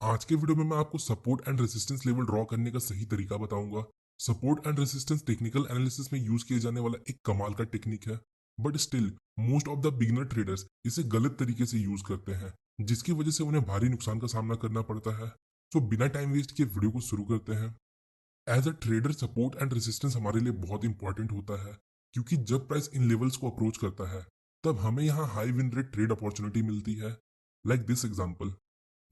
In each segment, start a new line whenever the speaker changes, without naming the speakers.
आज के वीडियो में मैं आपको support and resistance level draw करने का सही तरीका बताऊंगा। Support and resistance technical analysis में यूज किए जाने वाला एक कमाल का टेक्निक है, but still most of the beginner traders इसे गलत तरीके से यूज करते हैं, जिसकी वजह से उन्हें भारी नुकसान का सामना करना पड़ता है। तो बिना टाइम वेस्ट किए वीडियो को शुरू करते हैं। As a trader support and resistance हमारे लिए बहुत इंपॉर्टेंट होता है, क्योंकि जब प्राइस इन लेवल्स को अप्रोच करता है तब हमें यहाँ high win rate trade opportunity मिलती है। लाइक दिस एग्जाम्पल,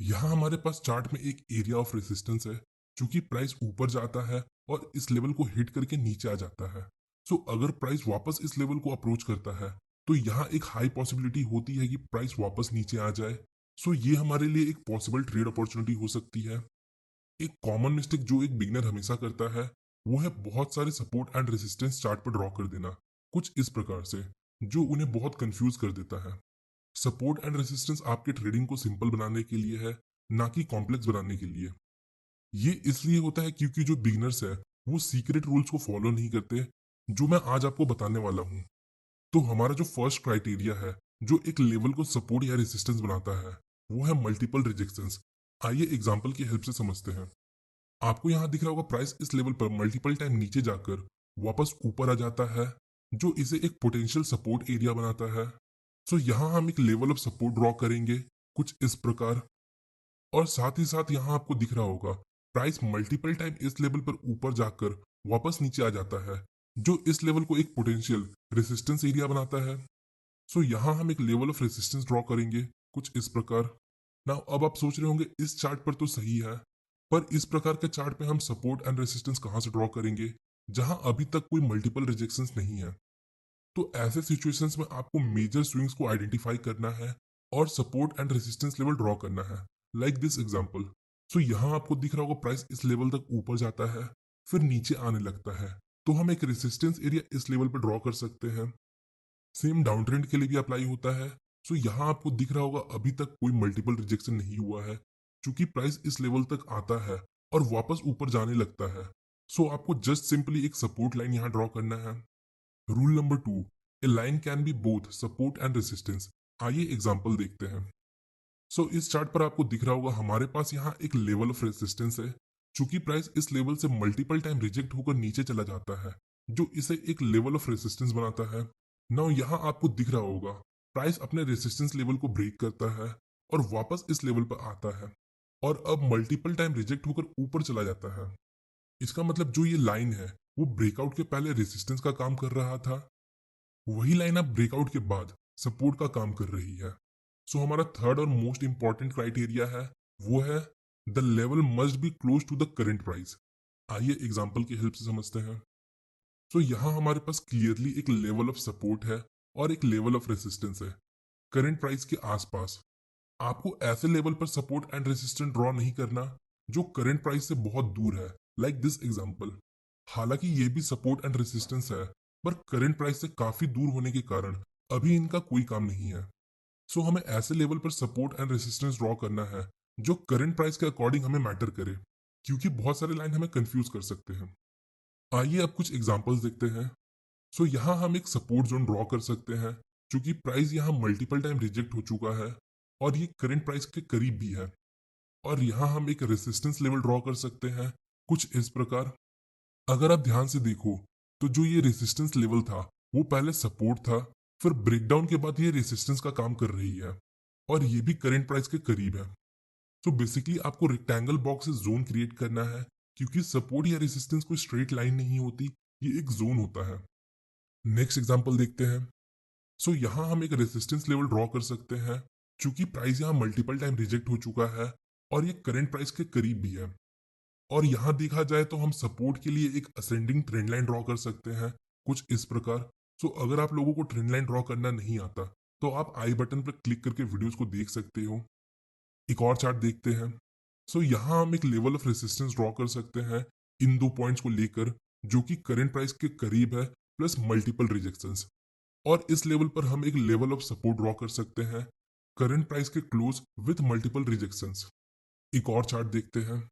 यहाँ हमारे पास चार्ट में एक एरिया ऑफ रेसिस्टेंस है। चूंकि प्राइस ऊपर जाता है और इस लेवल को हिट करके नीचे आ जाता है, सो अगर प्राइस वापस इस लेवल को अप्रोच करता है तो यहाँ एक हाई पॉसिबिलिटी होती है कि प्राइस वापस नीचे आ जाए। सो ये हमारे लिए एक पॉसिबल ट्रेड अपॉर्चुनिटी हो सकती है। एक कॉमन मिस्टेक जो एक बिगनर हमेशा करता है वो है बहुत सारे सपोर्ट एंड रेसिस्टेंस चार्ट पर ड्रॉ कर देना, कुछ इस प्रकार से, जो उन्हें बहुत कंफ्यूज कर देता है। सपोर्ट एंड रेसिस्टेंस आपके ट्रेडिंग को सिंपल बनाने के लिए है, ना कि कॉम्प्लेक्स बनाने के लिए। ये इसलिए होता है क्योंकि जो बिगिनर्स है वो सीक्रेट रूल्स को फॉलो नहीं करते, जो मैं आज आपको बताने वाला हूँ। तो हमारा जो फर्स्ट क्राइटेरिया है जो एक लेवल को सपोर्ट या रेसिस्टेंस बनाता है, वो है मल्टीपल रिजेक्शंस। आइए एग्जांपल की हेल्प से समझते हैं। आपको यहाँ दिख रहा होगा प्राइस इस लेवल पर मल्टीपल टाइम नीचे जाकर वापस ऊपर आ जाता है, जो इसे एक पोटेंशियल सपोर्ट एरिया बनाता है। सो यहाँ हम एक लेवल ऑफ सपोर्ट ड्रॉ करेंगे, कुछ इस प्रकार। और साथ ही साथ यहाँ आपको दिख रहा होगा प्राइस मल्टीपल टाइम इस लेवल पर ऊपर जाकर वापस नीचे आ जाता है, जो इस लेवल को एक पोटेंशियल रेसिस्टेंस एरिया बनाता है। सो यहाँ हम एक लेवल ऑफ रेसिस्टेंस ड्रॉ करेंगे, कुछ इस प्रकार। नाउ अब आप सोच रहे होंगे इस चार्ट पर तो सही है, पर इस प्रकार के चार्ट पे हम सपोर्ट एंड रेसिस्टेंस कहाँ से ड्रॉ करेंगे जहां अभी तक कोई मल्टीपल रिजेक्शंस नहीं है। तो ऐसे सिचुएशंस में आपको मेजर स्विंग्स को आइडेंटिफाई करना है और support and resistance level draw करना है। Like this example. सो यहाँ आपको दिख रहा होगा प्राइस इस लेवल तक ऊपर जाता है, फिर नीचे आने लगता है, तो हम एक रेसिस्टेंस एरिया इस लेवल पर ड्रॉ कर सकते हैं। सेम डाउन ट्रेंड के लिए भी अप्लाई होता है। सो यहाँ आपको दिख रहा होगा अभी तक कोई मल्टीपल रिजेक्शन नहीं हुआ है, क्योंकि प्राइस इस लेवल तक आता है और वापस ऊपर जाने लगता है। सो आपको जस्ट सिंपली एक सपोर्ट लाइन यहाँ ड्रॉ करना है। Rule number 2, A line can be both support and resistance. आइए एग्जांपल देखते हैं। सो इस चार्ट पर आपको दिख रहा होगा हमारे पास यहाँ एक लेवल ऑफ रेसिस्टेंस है। चूंकि प्राइस इस लेवल से मल्टीपल टाइम रिजेक्ट होकर नीचे चला जाता है, जो इसे एक लेवल ऑफ रेसिस्टेंस बनाता है। नाउ यहाँ आपको दिख रहा होगा प्राइस अपने रेसिस्टेंस लेवल को ब्रेक करता है और वापस इस लेवल पर आता है, और अब मल्टीपल टाइम रिजेक्ट होकर ऊपर चला जाता है। इसका मतलब जो ये लाइन है वो ब्रेकआउट के पहले रेसिस्टेंस का काम कर रहा था, वही लाइन अब ब्रेकआउट के बाद सपोर्ट का काम कर रही है। सो हमारा थर्ड और मोस्ट इंपॉर्टेंट क्राइटेरिया है, वो है the level must be close to the current price. आइए एग्जांपल की हेल्प से समझते हैं। सो यहाँ हमारे पास क्लियरली एक लेवल ऑफ सपोर्ट है और एक लेवल ऑफ रेसिस्टेंस है करंट प्राइस के आसपास। आपको ऐसे लेवल पर सपोर्ट एंड रेसिस्टेंस ड्रॉ नहीं करना जो करंट प्राइस से बहुत दूर है, लाइक दिस एग्जांपल। हालांकि ये भी सपोर्ट एंड रेसिस्टेंस है, पर करंट प्राइस से काफी दूर होने के कारण अभी इनका कोई काम नहीं है। सो हमें ऐसे लेवल पर सपोर्ट एंड रेसिस्टेंस ड्रॉ करना है जो करंट प्राइस के अकॉर्डिंग हमें मैटर करे, क्योंकि बहुत सारे लाइन हमें कंफ्यूज कर सकते हैं। आइए अब कुछ एग्जांपल्स देखते हैं। सो यहाँ हम एक सपोर्ट जोन ड्रॉ कर सकते हैं, क्योंकि प्राइस यहाँ मल्टीपल टाइम रिजेक्ट हो चुका है और ये करंट प्राइस के करीब भी है। और यहाँ हम एक रेसिस्टेंस लेवल ड्रॉ कर सकते हैं, कुछ इस प्रकार। अगर आप ध्यान से देखो तो जो ये रेसिस्टेंस लेवल था वो पहले सपोर्ट था, फिर ब्रेकडाउन के बाद ये रेसिस्टेंस का काम कर रही है, और ये भी करंट प्राइस के करीब है। तो बेसिकली आपको रेक्टेंगल बॉक्स से जोन क्रिएट करना है, क्योंकि सपोर्ट या रेसिस्टेंस कोई स्ट्रेट लाइन नहीं होती, ये एक जोन होता है। नेक्स्ट एग्जांपल देखते हैं। सो यहाँ हम एक रेसिस्टेंस लेवल ड्रॉ कर सकते हैं, क्योंकि प्राइस यहाँ मल्टीपल टाइम रिजेक्ट हो चुका है और ये करंट प्राइस के करीब भी है। और यहाँ देखा जाए तो हम सपोर्ट के लिए एक असेंडिंग ट्रेंड लाइन ड्रॉ कर सकते हैं, कुछ इस प्रकार। सो अगर आप लोगों को ट्रेंड लाइन ड्रॉ करना नहीं आता तो आप आई बटन पर क्लिक करके वीडियोस को देख सकते हो। एक और चार्ट देखते हैं। सो यहाँ हम एक लेवल ऑफ रेसिस्टेंस ड्रॉ कर सकते हैं इन दो पॉइंट्स को लेकर, जो कि करंट प्राइस के करीब है प्लस मल्टीपल रिजेक्शंस। और इस लेवल पर हम एक लेवल ऑफ सपोर्ट ड्रॉ कर सकते हैं करंट प्राइस के क्लोज विथ मल्टीपल रिजेक्शंस। एक और चार्ट देखते हैं।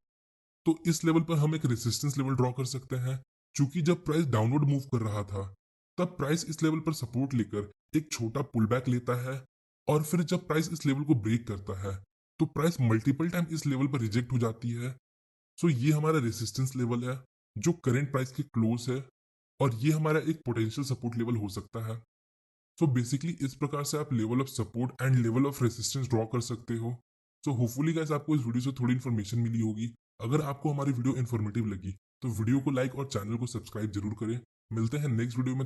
तो इस लेवल पर हम एक रेसिस्टेंस लेवल ड्रॉ कर सकते हैं, क्योंकि जब प्राइस डाउनवर्ड मूव कर रहा था तब प्राइस इस लेवल पर सपोर्ट लेकर एक छोटा पुल बैक लेता है, और फिर जब प्राइस इस लेवल को ब्रेक करता है तो प्राइस मल्टीपल टाइम इस लेवल पर रिजेक्ट हो जाती है। सो ये हमारा रेसिस्टेंस लेवल है जो करंट प्राइस के क्लोज है, और ये हमारा एक पोटेंशियल सपोर्ट लेवल हो सकता है। सो बेसिकली इस प्रकार से आप level of support and level of resistance draw कर सकते हो। सो होपफुली गाइस आपको इस वीडियो से थोड़ी इन्फॉर्मेशन मिली होगी। अगर आपको हमारी वीडियो इन्फॉर्मेटिव लगी तो वीडियो को लाइक और चैनल को सब्सक्राइब जरूर करें। मिलते हैं नेक्स्ट वीडियो में।